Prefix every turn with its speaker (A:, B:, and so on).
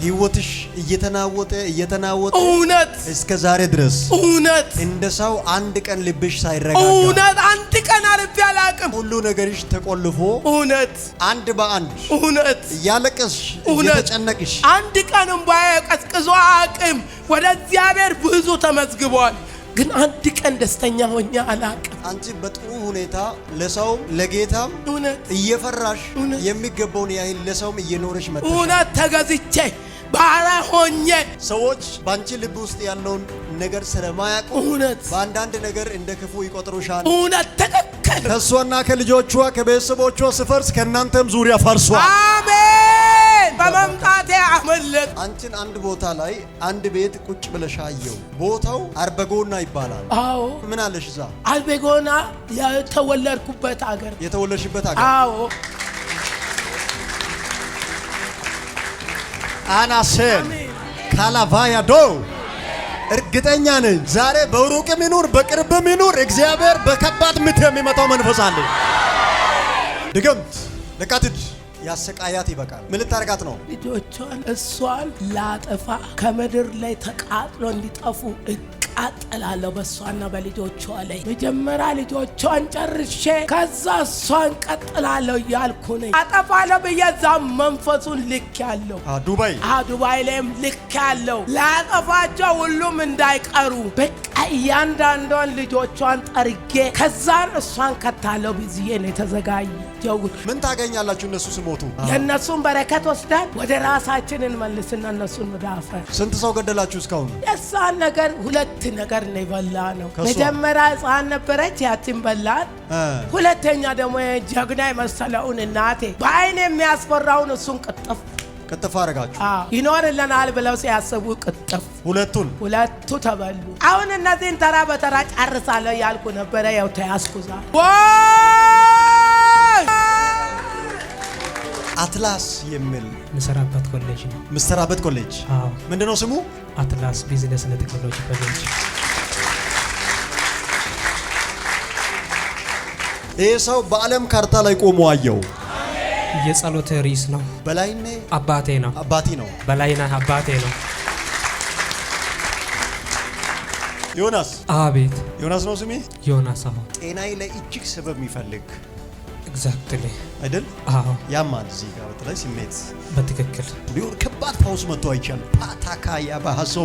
A: ህይወትሽ እየተናወጠ
B: እውነት
A: እስከ ዛሬ ድረስ
B: እውነት
A: እንደ ሰው አንድ ቀን ልብሽ ሳይረጋጋ
B: እውነት አንድ ቀን አልፌ አላቅም።
A: ሁሉ ነገርሽ ተቆልፎ
B: እውነት
A: አንድ በአንድ
B: እውነት
A: እያለቀስሽ እየተጨነቅሽ
B: አንድ ቀን እንባዬ ቀዝቅዞ አቅም ወደ እግዚአብሔር ብዙ ተመዝግቧል። ግን አንድ ቀን ደስተኛ ሆኜ አላቅም።
A: አንቺ በጥሩ ሁኔታ ለሰውም ለጌታም እየፈራሽ የሚገባውን ያህል ለሰውም እየኖርሽ መጥተሽ
B: እውነት ተገዝቼ ባራ ሆኜ
A: ሰዎች ባንቺ ልብ ውስጥ ያለውን ነገር ስለማያውቁ
B: እውነት
A: በአንዳንድ ነገር እንደ ክፉ ይቆጥሩሻል።
B: እውነት ተከከለ
A: ከሷና ከልጆቿ ከቤተሰቦቿ ስፈርስ ከናንተም ዙሪያ ፈርሷል።
B: አሜን። በመምጣቴ አመለጥ
A: አንቺን አንድ ቦታ ላይ አንድ ቤት ቁጭ ብለሽ አየው። ቦታው አርበጎና ይባላል።
B: አዎ
A: ምን አለሽ እዛ?
B: አርበጎና የተወለድኩበት ሀገር
A: የተወለድሽበት ሀገር?
B: አዎ
A: አናሰን ካላቫያዶ እርግጠኛ ነኝ ዛሬ በሩቅም ይኑር በቅርብም ይኑር እግዚአብሔር በከባድ ምት የሚመጣው መንፈስ አለ። ድግምት ለቃትድ ያሰቃያት ይበቃል። ምን ልታረጋት ነው?
B: ልጆቿን እሷን ላጠፋ ከምድር ላይ ተቃጥሎ እንዲጠፉ አጠላለሁ በሷና በልጆቿ ላይ። መጀመሪያ ልጆቿን ጨርሼ ከዛ እሷን ቀጥላለሁ እያልኩ ነኝ። አጠፋለሁ ብዬዛም መንፈሱን ልክ ያለው ዱባይ ላይም ልክ ያለው ላጠፋቸው ሁሉም እንዳይቀሩ በቃ እያንዳንዷን ልጆቿን ጠርጌ ከዛን እሷን ከታለሁ ብዬ ነው የተዘጋጀው።
A: ምን ታገኛላችሁ? እነሱ ሲሞቱ
B: የእነሱን በረከት ወስደን ወደ ራሳችን እንመልስና እነሱን ወደ አፈር።
A: ስንት ሰው ገደላችሁ እስካሁን?
B: የእሷን ነገር ሁለት ነገር ነው የበላ ነው። መጀመሪያ ሕፃን ነበረች ያችን በላት። ሁለተኛ ደግሞ ጀግና የመሰለውን እናቴ በአይን የሚያስፈራውን እሱን ቅጥፍ አረጋችሁ። ይኖርልናል ብለው ሲያስቡ ቅጥፍ ሁለቱ ተበሉ። አሁን እነዚህን ተራ በተራ ጨርሳለሁ ያልኩ ነበረ። ያው ተያዝኩዛ።
A: አትላስ የሚል
C: ምሰራበት ኮሌጅ
A: ምንድነው ስሙ?
C: አትላስ ቢዝነስ እና ቴክኖሎጂ ኮሌጅ።
A: ይህ ሰው በዓለም ካርታ ላይ ቆሞ አየው።
C: የጸሎት ርዕስ ነው።
A: በላይነህ
C: አባቴ ነው። በላይነህ አባቴ ነው።
A: ዮናስ።
C: አቤት።
A: ዮናስ ነው ስሜ?
C: ዮናስ። አዎ።
A: ጤናዬ ላይ እጅግ ሰበብ የሚፈልግ
C: ኤግዛክትሊ
A: አይደል?
C: አዎ።
A: ያማል እዚህ ጋር በተለይ ስሜት
C: በትክክል
A: ቢሆን ከባድ ፓውስ መጥቶ አይቻል ፓታካ ያባሃሶ